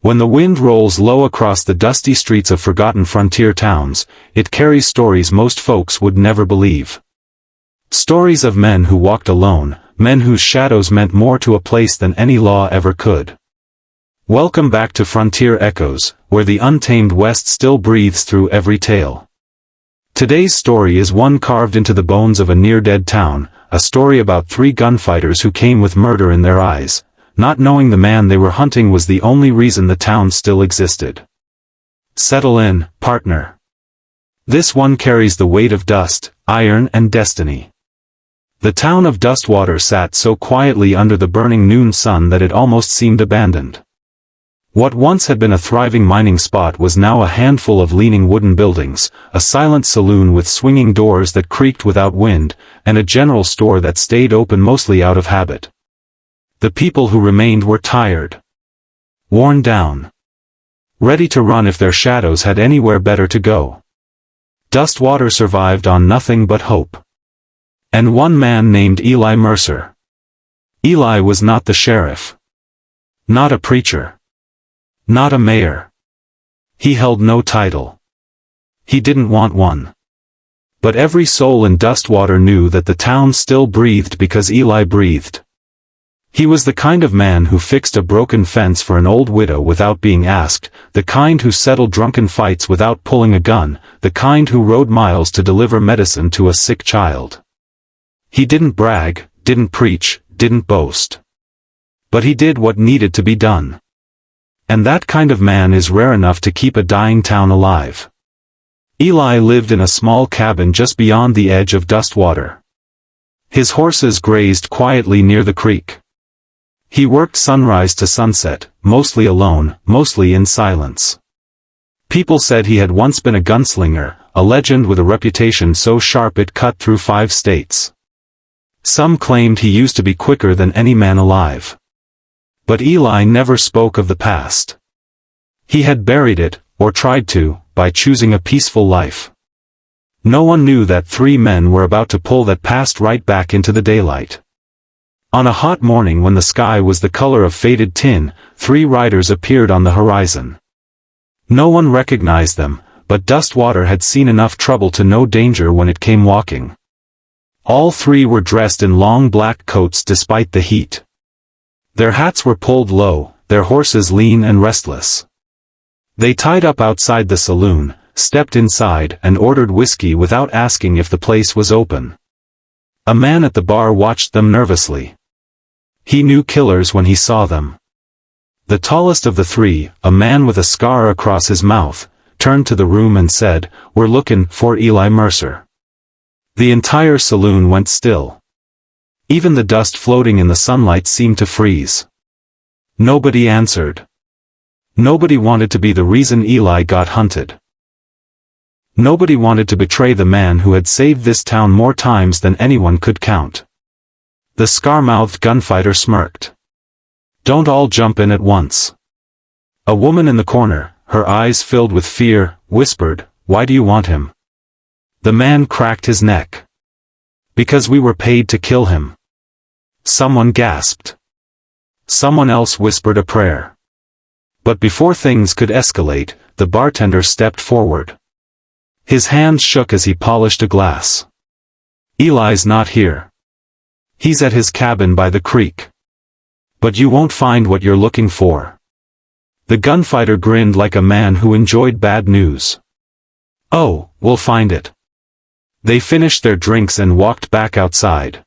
When the wind rolls low across the dusty streets of forgotten frontier towns, it carries stories most folks would never believe. Stories of men who walked alone, men whose shadows meant more to a place than any law ever could. Welcome back to Frontier Echoes, where the untamed West still breathes through every tale. Today's story is one carved into the bones of a near-dead town, a story about 3 gunfighters who came with murder in their eyes, not knowing the man they were hunting was the only reason the town still existed. Settle in, partner. This one carries the weight of dust, iron and destiny. The town of Dustwater sat so quietly under the burning noon sun that it almost seemed abandoned. What once had been a thriving mining spot was now a handful of leaning wooden buildings, a silent saloon with swinging doors that creaked without wind, and a general store that stayed open mostly out of habit. The people who remained were tired, worn down, ready to run if their shadows had anywhere better to go. Dustwater survived on nothing but hope. And one man named Eli Mercer. Eli was not the sheriff. Not a preacher. Not a mayor. He held no title. He didn't want one. But every soul in Dustwater knew that the town still breathed because Eli breathed. He was the kind of man who fixed a broken fence for an old widow without being asked, the kind who settled drunken fights without pulling a gun, the kind who rode miles to deliver medicine to a sick child. He didn't brag, didn't preach, didn't boast. But he did what needed to be done. And that kind of man is rare enough to keep a dying town alive. Eli lived in a small cabin just beyond the edge of Dustwater. His horses grazed quietly near the creek. He worked sunrise to sunset, mostly alone, mostly in silence. People said he had once been a gunslinger, a legend with a reputation so sharp it cut through 5 states. Some claimed he used to be quicker than any man alive. But Eli never spoke of the past. He had buried it, or tried to, by choosing a peaceful life. No one knew that 3 men were about to pull that past right back into the daylight. On a hot morning when the sky was the color of faded tin, 3 riders appeared on the horizon. No one recognized them, but Dustwater had seen enough trouble to know danger when it came walking. All 3 were dressed in long black coats despite the heat. Their hats were pulled low, their horses lean and restless. They tied up outside the saloon, stepped inside and ordered whiskey without asking if the place was open. A man at the bar watched them nervously. He knew killers when he saw them. The tallest of the 3, a man with a scar across his mouth, turned to the room and said, "We're looking for Eli Mercer." The entire saloon went still. Even the dust floating in the sunlight seemed to freeze. Nobody answered. Nobody wanted to be the reason Eli got hunted. Nobody wanted to betray the man who had saved this town more times than anyone could count. The scar-mouthed gunfighter smirked. "Don't all jump in at once." A woman in the corner, her eyes filled with fear, whispered, "Why do you want him?" The man cracked his neck. "Because we were paid to kill him." Someone gasped. Someone else whispered a prayer. But before things could escalate, the bartender stepped forward. His hands shook as he polished a glass. "Eli's not here. He's at his cabin by the creek. But you won't find what you're looking for." The gunfighter grinned like a man who enjoyed bad news. "Oh, we'll find it." They finished their drinks and walked back outside.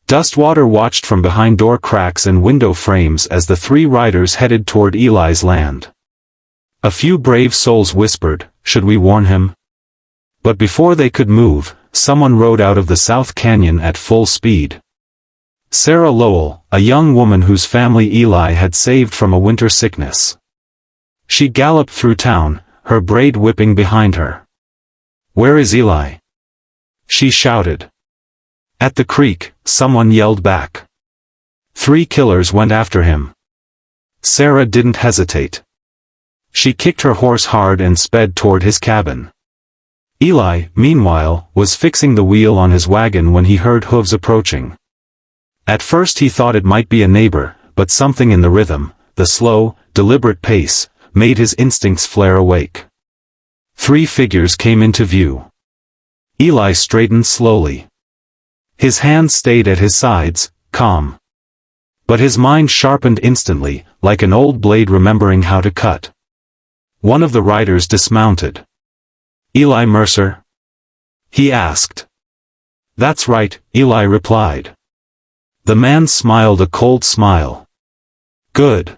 Dustwater watched from behind door cracks and window frames as the 3 riders headed toward Eli's land. A few brave souls whispered, "Should we warn him?" But before they could move, someone rode out of the South Canyon at full speed. Sarah Lowell, a young woman whose family Eli had saved from a winter sickness. She galloped through town, her braid whipping behind her. "Where is Eli?" she shouted. At the creek, someone yelled back. 3 killers went after him. Sarah didn't hesitate. She kicked her horse hard and sped toward his cabin. Eli, meanwhile, was fixing the wheel on his wagon when he heard hooves approaching. At first he thought it might be a neighbor, but something in the rhythm, the slow, deliberate pace, made his instincts flare awake. 3 figures came into view. Eli straightened slowly. His hands stayed at his sides, calm. But his mind sharpened instantly, like an old blade remembering how to cut. One of the riders dismounted. "Eli Mercer?" he asked. "That's right," Eli replied. The man smiled a cold smile. "Good.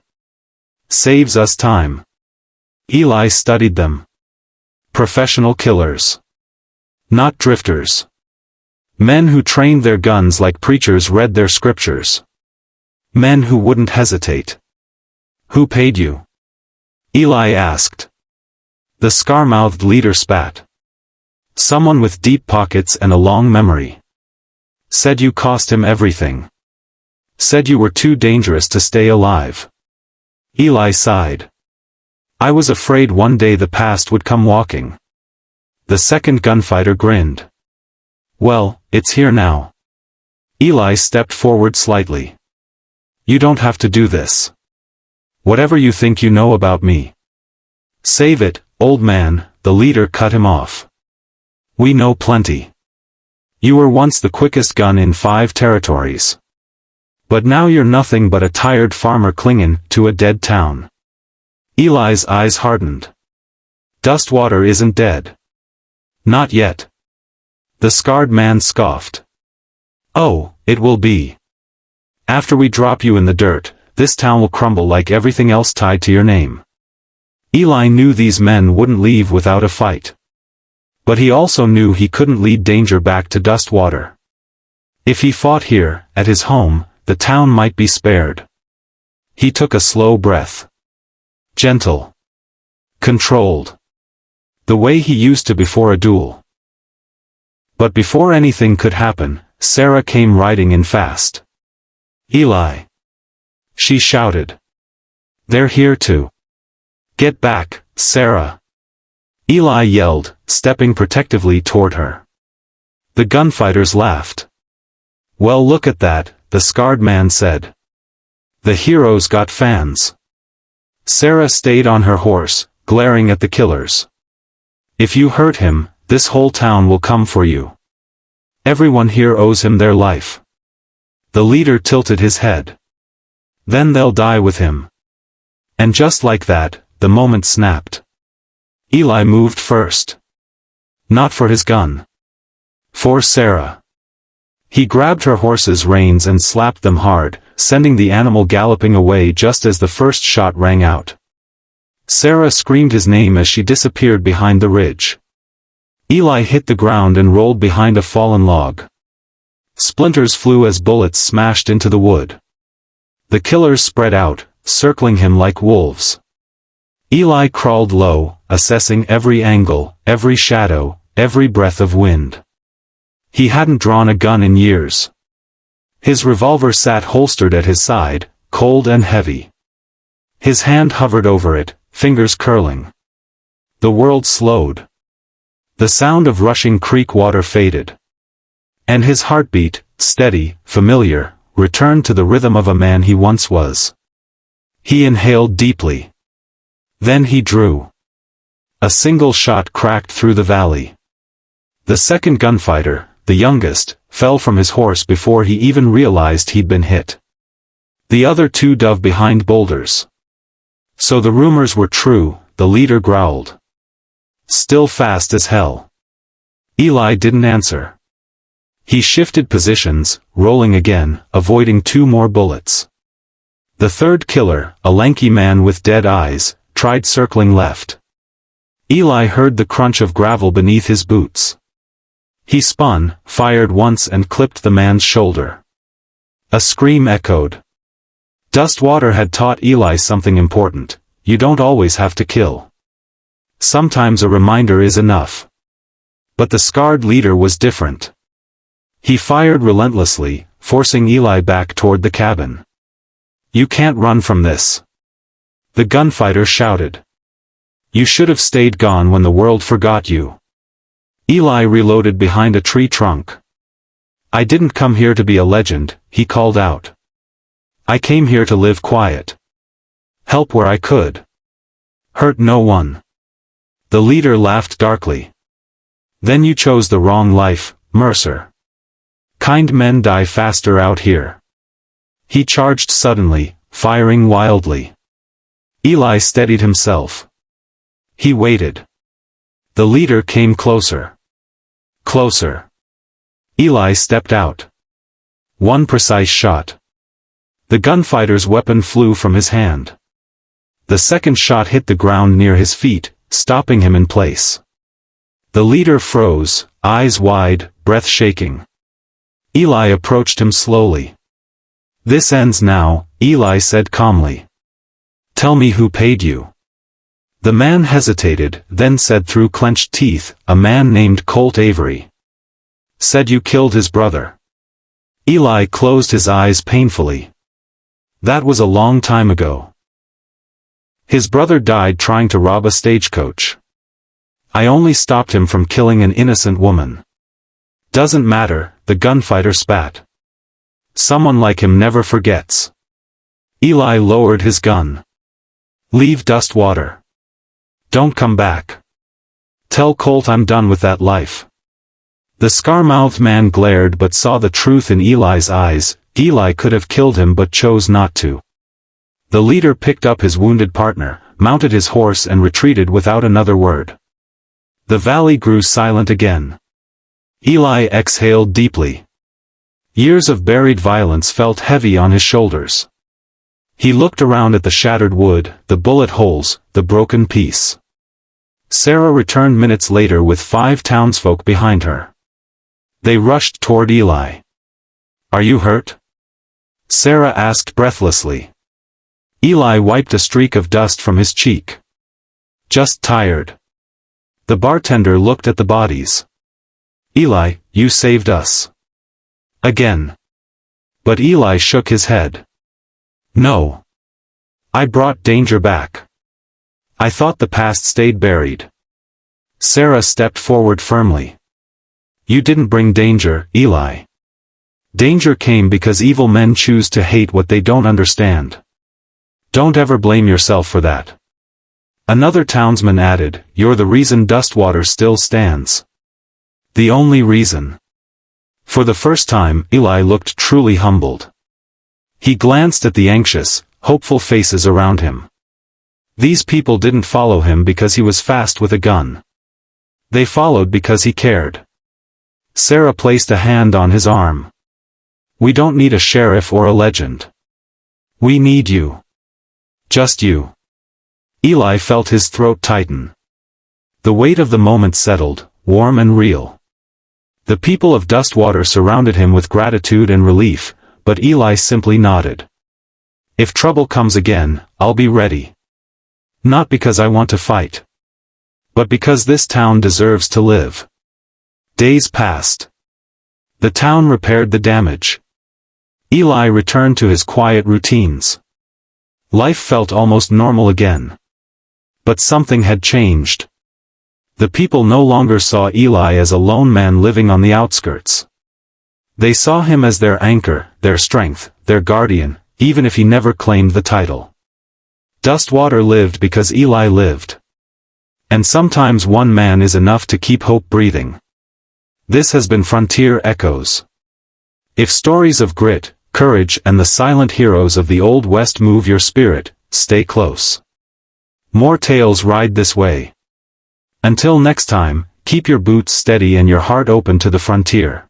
Saves us time." Eli studied them. Professional killers. Not drifters. Men who trained their guns like preachers read their scriptures. Men who wouldn't hesitate. "Who paid you?" Eli asked. The scar-mouthed leader spat. "Someone with deep pockets and a long memory. Said you cost him everything. Said you were too dangerous to stay alive." Eli sighed. "I was afraid one day the past would come walking." The second gunfighter grinned. "Well, it's here now." Eli stepped forward slightly. "You don't have to do this. Whatever you think you know about me. Save it, old man," the leader cut him off. "We know plenty. You were once the quickest gun in 5 territories. But now you're nothing but a tired farmer clinging to a dead town." Eli's eyes hardened. "Dustwater isn't dead." "Not yet." The scarred man scoffed. "Oh, it will be. After we drop you in the dirt, this town will crumble like everything else tied to your name." Eli knew these men wouldn't leave without a fight. But he also knew he couldn't lead danger back to Dustwater. If he fought here, at his home, the town might be spared. He took a slow breath. Gentle. Controlled. The way he used to before a duel. But before anything could happen, Sarah came riding in fast. "Eli!" she shouted. "They're here too. Get back, Sarah!" Eli yelled, stepping protectively toward her. The gunfighters laughed. "Well, look at that," the scarred man said. "The hero's got fans." Sarah stayed on her horse, glaring at the killers. "If you hurt him, this whole town will come for you. Everyone here owes him their life." The leader tilted his head. "Then they'll die with him." And just like that, the moment snapped. Eli moved first. Not for his gun. For Sarah. He grabbed her horse's reins and slapped them hard, sending the animal galloping away just as the first shot rang out. Sarah screamed his name as she disappeared behind the ridge. Eli hit the ground and rolled behind a fallen log. Splinters flew as bullets smashed into the wood. The killers spread out, circling him like wolves. Eli crawled low, assessing every angle, every shadow, every breath of wind. He hadn't drawn a gun in years. His revolver sat holstered at his side, cold and heavy. His hand hovered over it, fingers curling. The world slowed. The sound of rushing creek water faded. And his heartbeat, steady, familiar, returned to the rhythm of a man he once was. He inhaled deeply. Then he drew. A single shot cracked through the valley. The second gunfighter, the youngest, fell from his horse before he even realized he'd been hit. The other 2 dove behind boulders. So the rumors were true, the leader growled. "Still fast as hell." Eli didn't answer. He shifted positions, rolling again, avoiding 2 more bullets. The third killer, a lanky man with dead eyes, tried circling left. Eli heard the crunch of gravel beneath his boots. He spun, fired once and clipped the man's shoulder. A scream echoed. Dustwater had taught Eli something important: you don't always have to kill. Sometimes a reminder is enough. But the scarred leader was different. He fired relentlessly, forcing Eli back toward the cabin. "You can't run from this," the gunfighter shouted. "You should have stayed gone when the world forgot you." Eli reloaded behind a tree trunk. "I didn't come here to be a legend," he called out. "I came here to live quiet. Help where I could. Hurt no one. The leader laughed darkly. Then you chose the wrong life, Mercer. Kind men die faster out here. He charged suddenly, firing wildly. Eli steadied himself. He waited. The leader came closer. Closer. Eli stepped out. One precise shot. The gunfighter's weapon flew from his hand. The second shot hit the ground near his feet, stopping him in place. The leader froze, eyes wide, breath shaking. Eli approached him slowly. This ends now, Eli said calmly. Tell me who paid you. The man hesitated, then said through clenched teeth, a man named Colt Avery. Said you killed his brother. Eli closed his eyes painfully. That was a long time ago. His brother died trying to rob a stagecoach. I only stopped him from killing an innocent woman. Doesn't matter, the gunfighter spat. Someone like him never forgets. Eli lowered his gun. Leave Dustwater. Don't come back. Tell Colt I'm done with that life. The scar-mouthed man glared but saw the truth in Eli's eyes. Eli could have killed him but chose not to. The leader picked up his wounded partner, mounted his horse and retreated without another word. The valley grew silent again. Eli exhaled deeply. Years of buried violence felt heavy on his shoulders. He looked around at the shattered wood, the bullet holes, the broken piece. Sarah returned minutes later with 5 townsfolk behind her. They rushed toward Eli. Are you hurt? Sarah asked breathlessly. Eli wiped a streak of dust from his cheek. Just tired. The bartender looked at the bodies. Eli, you saved us. Again. But Eli shook his head. No. I brought danger back. I thought the past stayed buried. Sarah stepped forward firmly. You didn't bring danger, Eli. Danger came because evil men choose to hate what they don't understand. Don't ever blame yourself for that. Another townsman added, you're the reason Dustwater still stands. The only reason. For the first time, Eli looked truly humbled. He glanced at the anxious, hopeful faces around him. These people didn't follow him because he was fast with a gun. They followed because he cared. Sarah placed a hand on his arm. We don't need a sheriff or a legend. We need you. Just you. Eli felt his throat tighten. The weight of the moment settled, warm and real. The people of Dustwater surrounded him with gratitude and relief, but Eli simply nodded. If trouble comes again, I'll be ready. Not because I want to fight. But because this town deserves to live. Days passed. The town repaired the damage. Eli returned to his quiet routines. Life felt almost normal again. But something had changed. The people no longer saw Eli as a lone man living on the outskirts. They saw him as their anchor, their strength, their guardian, even if he never claimed the title. Dustwater lived because Eli lived. And sometimes one man is enough to keep hope breathing. This has been Frontier Echoes. If stories of grit, courage and the silent heroes of the Old West move your spirit, stay close. More tales ride this way. Until next time, keep your boots steady and your heart open to the frontier.